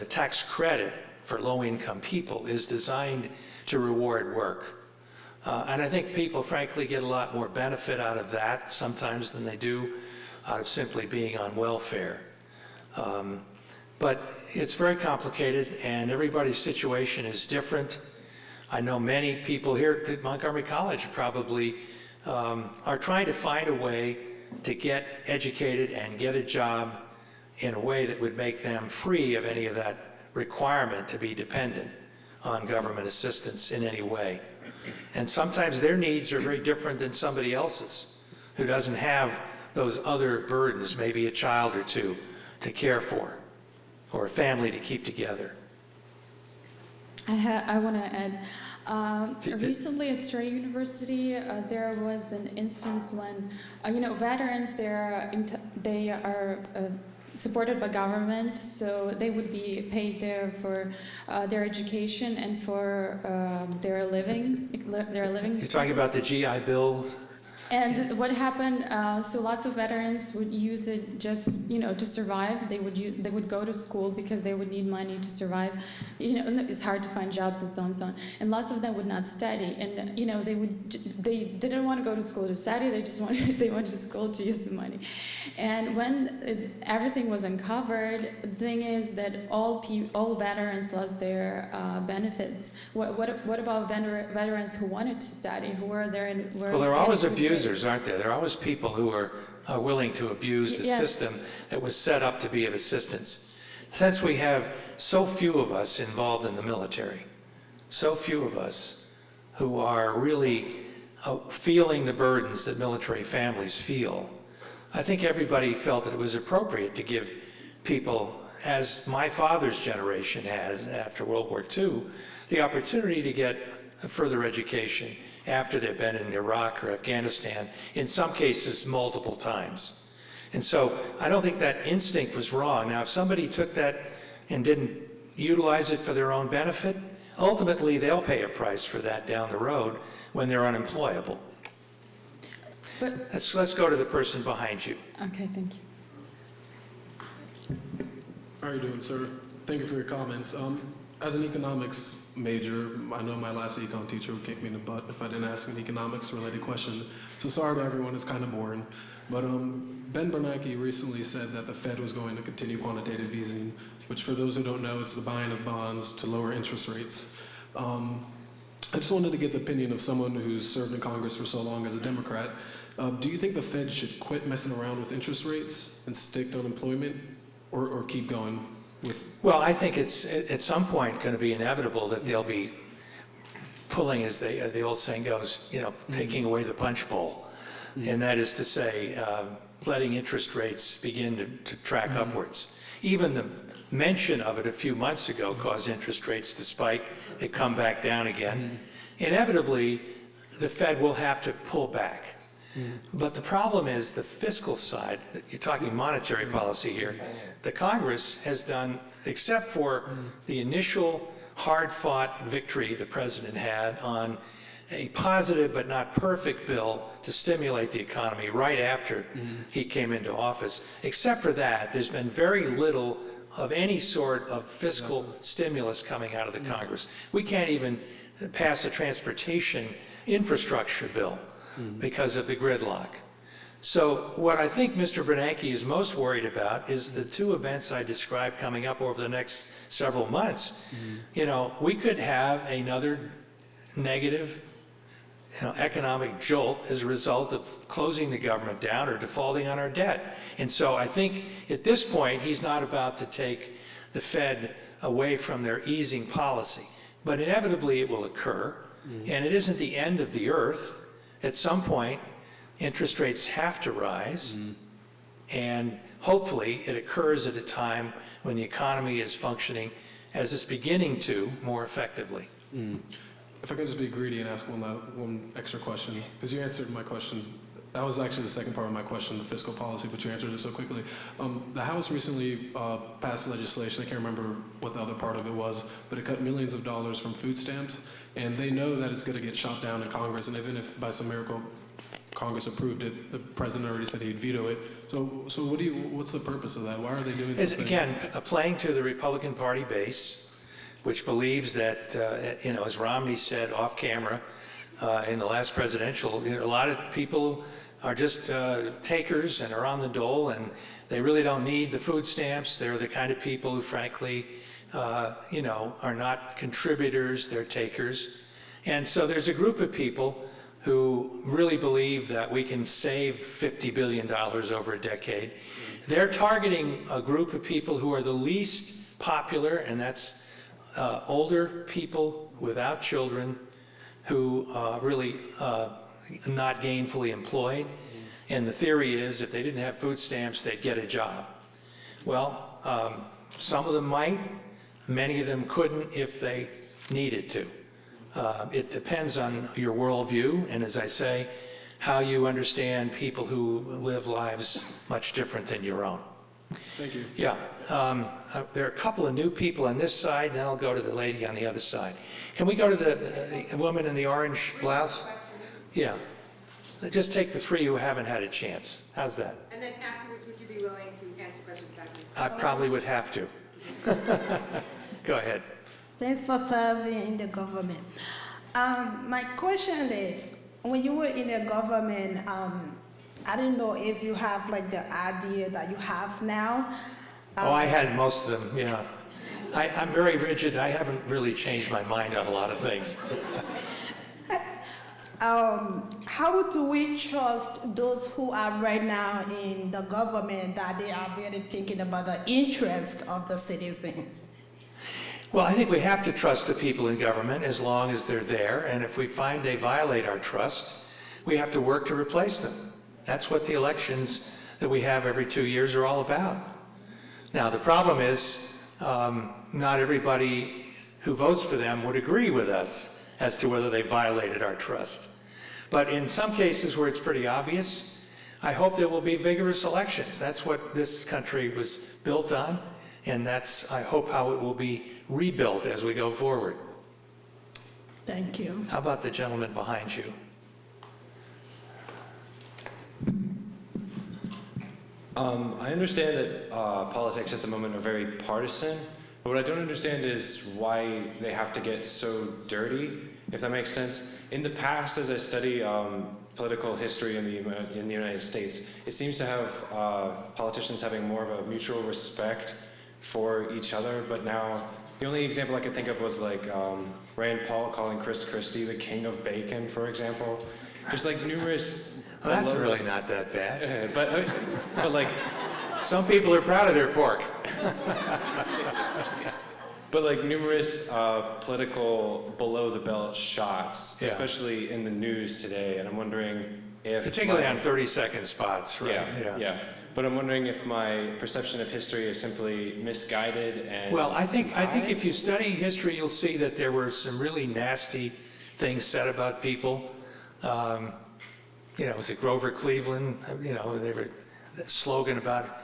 tax credit for low-income people is designed to reward work. And I think people, frankly, get a lot more benefit out of that sometimes than they do out of simply being on welfare. But it's very complicated, and everybody's situation is different. I know many people here at Montgomery College probably are trying to find a way to get educated and get a job in a way that would make them free of any of that requirement to be dependent on government assistance in any way. And sometimes their needs are very different than somebody else's who doesn't have those other burdens, maybe a child or two to care for, or a family to keep together. I want to add, recently at Stray University, there was an instance when, veterans, they are supported by government, so they would be paid there for their education and for their living. You're talking about the GI Bill? And what happened? So lots of veterans would use it just, to survive. They would go to school because they would need money to survive. It's hard to find jobs and so on and so on. And lots of them would not study. And they didn't want to go to school to study. They just wanted to school to use the money. And when everything was uncovered, the thing is that all veterans lost their benefits. What about veterans who wanted to study, who were there and were? Well, there are always abusers, aren't there? There are always people who are willing to abuse the system that was set up to be of assistance. Since we have so few of us involved in the military, so few of us who are really feeling the burdens that military families feel, I think everybody felt that it was appropriate to give people, as my father's generation has after World War II, the opportunity to get a further education after they've been in Iraq or Afghanistan, in some cases multiple times. And so I don't think that instinct was wrong. Now, if somebody took that and didn't utilize it for their own benefit, ultimately they'll pay a price for that down the road when they're unemployable. But, let's go to the person behind you. okay, thank you. How are you doing, sir? Thank you for your comments. As an economics major, I know my last econ teacher would kick me in the butt if I didn't ask an economics-related question. So sorry to everyone, it's kind of boring. But Ben Bernanke recently said that the Fed was going to continue quantitative easing, which for those who don't know, it's the buying of bonds to lower interest rates. I just wanted to get the opinion of someone who's served in Congress for so long as a Democrat. Do you think the Fed should quit messing around with interest rates and stick to unemployment, or keep going with? Well, I think it's at some point going to be inevitable that they'll be pulling, as the old saying goes, taking away the punch bowl. And that is to say, letting interest rates begin to track upwards. Even the mention of it a few months ago caused interest rates to spike. They come back down again. Inevitably, the Fed will have to pull back. But the problem is the fiscal side. You're talking monetary policy here. The Congress has done, except for the initial hard-fought victory the president had on a positive but not perfect bill to stimulate the economy right after he came into office. Except for that, there's been very little of any sort of fiscal stimulus coming out of the Congress. We can't even pass a transportation infrastructure bill because of the gridlock. So what I think Mr. Bernanke is most worried about is the two events I described coming up over the next several months. We could have another negative economic jolt as a result of closing the government down or defaulting on our debt. And so I think at this point, he's not about to take the Fed away from their easing policy. But inevitably it will occur, and it isn't the end of the earth. At some point, interest rates have to rise, And hopefully it occurs at a time when the economy is functioning as it's beginning to more effectively. If I could just be greedy and ask one extra question, because you answered my question. That was actually the second part of my question, the fiscal policy, but you answered it so quickly. The House recently passed legislation, I can't remember what the other part of it was, but it cut millions of dollars from food stamps, and they know that it's going to get shot down in Congress, and even if by some miracle Congress approved it, the president already said he'd veto it. So what's the purpose of that? Why are they doing something? Again, playing to the Republican Party base, which believes that, as Romney said off camera in the last presidential, a lot of people are just takers and are on the dole, and they really don't need the food stamps. They're the kind of people who, frankly, are not contributors, they're takers. And so there's a group of people who really believe that we can save $50 billion over a decade. They're targeting a group of people who are the least popular, and that's older people without children who really not gainfully employed. And the theory is if they didn't have food stamps, they'd get a job. Well, some of them might, many of them couldn't if they needed to. It depends on your worldview, and as I say, how you understand people who live lives much different than your own. Thank you. Yeah, there are a couple of new people on this side, then I'll go to the lady on the other side. Can we go to the woman in the orange blouse? Yeah. Just take the three who haven't had a chance. How's that? And then afterwards, would you be willing to answer questions back to me? I probably would have to. Go ahead. Thanks for serving in the government. My question is, when you were in the government, I didn't know if you have like the idea that you have now. I had most of them, yeah. I'm very rigid. I haven't really changed my mind on a lot of things. How do we trust those who are right now in the government that they are really thinking about the interest of the citizens? Well, I think we have to trust the people in government as long as they're there, and if we find they violate our trust, we have to work to replace them. That's what the elections that we have every 2 years are all about. Now, the problem is not everybody who votes for them would agree with us as to whether they violated our trust. But in some cases where it's pretty obvious, I hope there will be vigorous elections. That's what this country was built on, and that's, I hope, how it will be rebuilt as we go forward. Thank you. How about the gentleman behind you? I understand that politics at the moment are very partisan, but what I don't understand is why they have to get so dirty, if that makes sense. In the past, as I study political history in the United States, it seems to have politicians having more of a mutual respect for each other, but now the only example I could think of was like Rand Paul calling Chris Christie the king of bacon, for example. There's like numerous... Well, that's really not that bad. But like... Some people are proud of their pork. But like numerous political below-the-belt shots, Yeah. especially in the news today, and I'm wondering if... Particularly on 30-second spots, right? Yeah. But I'm wondering if my perception of history is simply misguided and... Well, I think if you study history, you'll see that there were some really nasty things said about people. Was it Grover Cleveland? They were the slogan about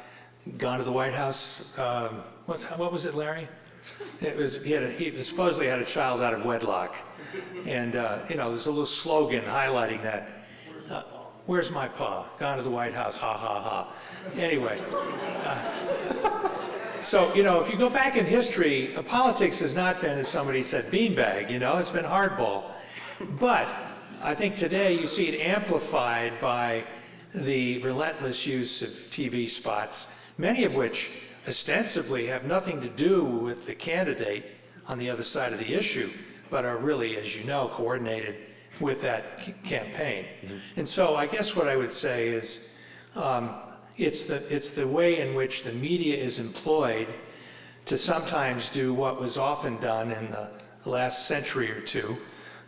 "Gone to the White House." What was it, Larry? It was he supposedly had a child out of wedlock, and there's a little slogan highlighting that. Where's my pa? Gone to the White House, ha ha ha. Anyway, so if you go back in history, politics has not been, as somebody said, beanbag. It's been hardball, but I think today you see it amplified by the relentless use of TV spots, many of which ostensibly have nothing to do with the candidate on the other side of the issue, but are really, as you know, coordinated with that campaign. Mm-hmm. And so I guess what I would say is it's the way in which the media is employed to sometimes do what was often done in the last century or two,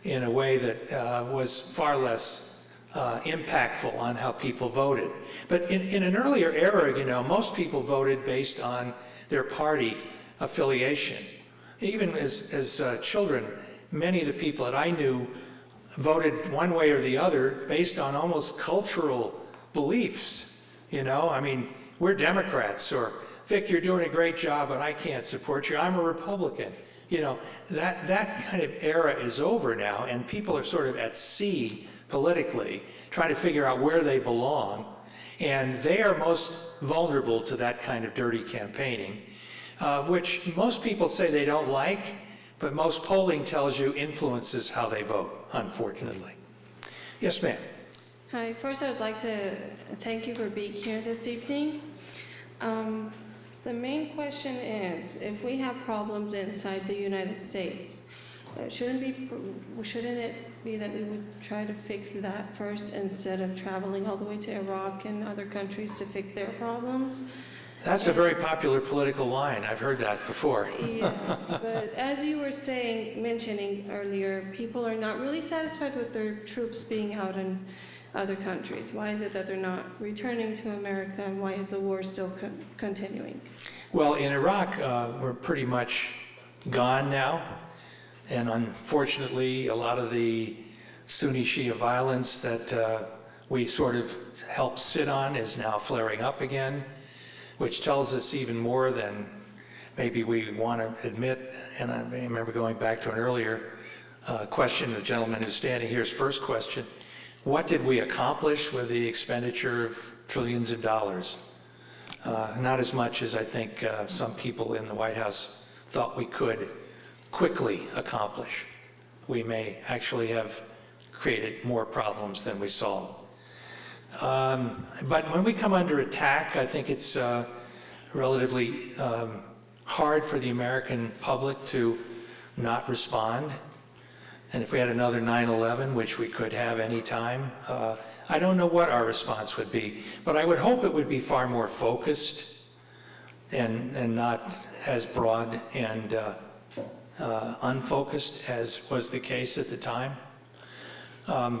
in a way that was far less impactful on how people voted. But in an earlier era, you know, most people voted based on their party affiliation. Even as children, many of the people that I knew voted one way or the other based on almost cultural beliefs. You know, I mean, we're Democrats, or Vic, you're doing a great job, but I can't support you. I'm a Republican. You know, that kind of era is over now, and people are sort of at sea politically, trying to figure out where they belong, and they are most vulnerable to that kind of dirty campaigning, which most people say they don't like, but most polling tells you influences how they vote, unfortunately. Yes, ma'am. Hi, first I would like to thank you for being here this evening. The main question is, if we have problems inside the United States, shouldn't it be that we would try to fix that first instead of traveling all the way to Iraq and other countries to fix their problems? That's a very popular political line. I've heard that before. Yeah, but as you were mentioning earlier, people are not really satisfied with their troops being out in other countries. Why is it that they're not returning to America, and why is the war still continuing? Well, in Iraq, we're pretty much gone now. And unfortunately, a lot of the Sunni Shia violence that we sort of helped sit on is now flaring up again, which tells us even more than maybe we want to admit. And I remember going back to an earlier question, the gentleman who's standing here's first question: what did we accomplish with the expenditure of trillions of dollars? Not as much as I think some people in the White House thought we could quickly accomplish. We may actually have created more problems than we solved. But when we come under attack, I think it's relatively hard for the American public to not respond. And if we had another 9/11, which we could have any time, I don't know what our response would be, but I would hope it would be far more focused and not as broad and unfocused as was the case at the time.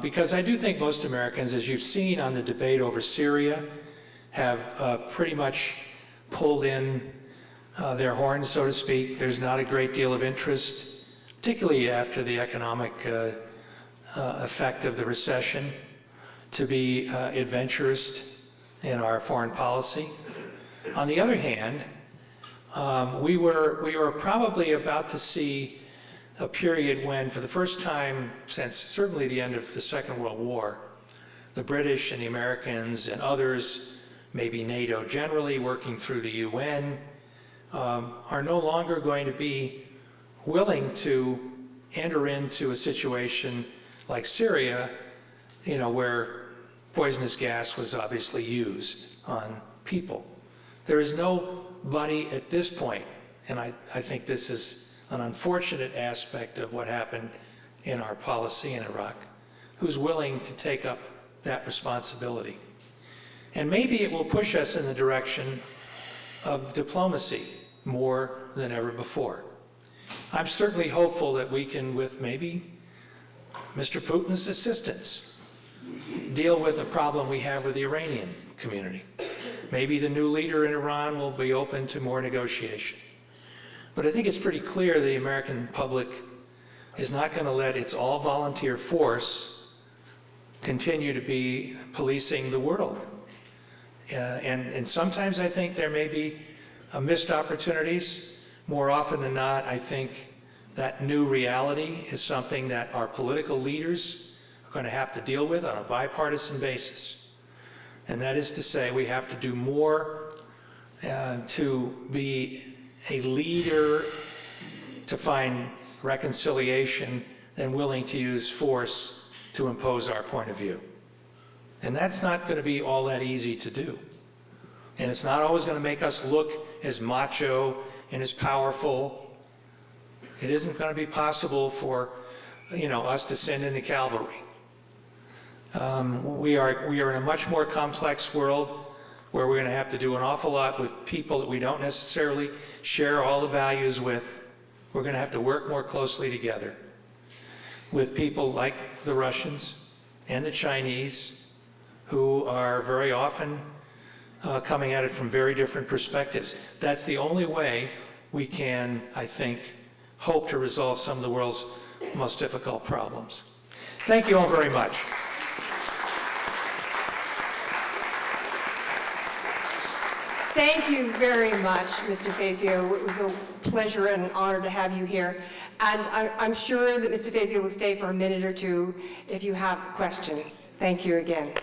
Because I do think most Americans, as you've seen on the debate over Syria, have pretty much pulled in their horns, so to speak. There's not a great deal of interest, particularly after the economic effect of the recession, to be adventurous in our foreign policy. On the other hand, we were probably about to see a period when, for the first time since certainly the end of the Second World War, the British and the Americans and others, maybe NATO generally, working through the UN, are no longer going to be willing to enter into a situation like Syria, you know, where poisonous gas was obviously used on people. There is nobody at this point, and I think this is an unfortunate aspect of what happened in our policy in Iraq, who's willing to take up that responsibility. And maybe it will push us in the direction of diplomacy more than ever before. I'm certainly hopeful that we can, with maybe Mr. Putin's assistance, deal with the problem we have with the Iranian community. Maybe the new leader in Iran will be open to more negotiation. But I think it's pretty clear the American public is not going to let its all-volunteer force continue to be policing the world. And sometimes I think there may be missed opportunities. More often than not, I think that new reality is something that our political leaders are going to have to deal with on a bipartisan basis. And that is to say, we have to do more to be a leader to find reconciliation than willing to use force to impose our point of view. And that's not going to be all that easy to do. And it's not always going to make us look as macho and as powerful. It isn't going to be possible for, you know, us to send in the cavalry. We are in a much more complex world where we're going to have to do an awful lot with people that we don't necessarily share all the values with. We're going to have to work more closely together with people like the Russians and the Chinese, who are very often coming at it from very different perspectives. That's the only way we can, I think, hope to resolve some of the world's most difficult problems. Thank you all very much. Thank you very much, Mr. Fazio. It was a pleasure and an honor to have you here. And I'm sure that Mr. Fazio will stay for a minute or two if you have questions. Thank you again.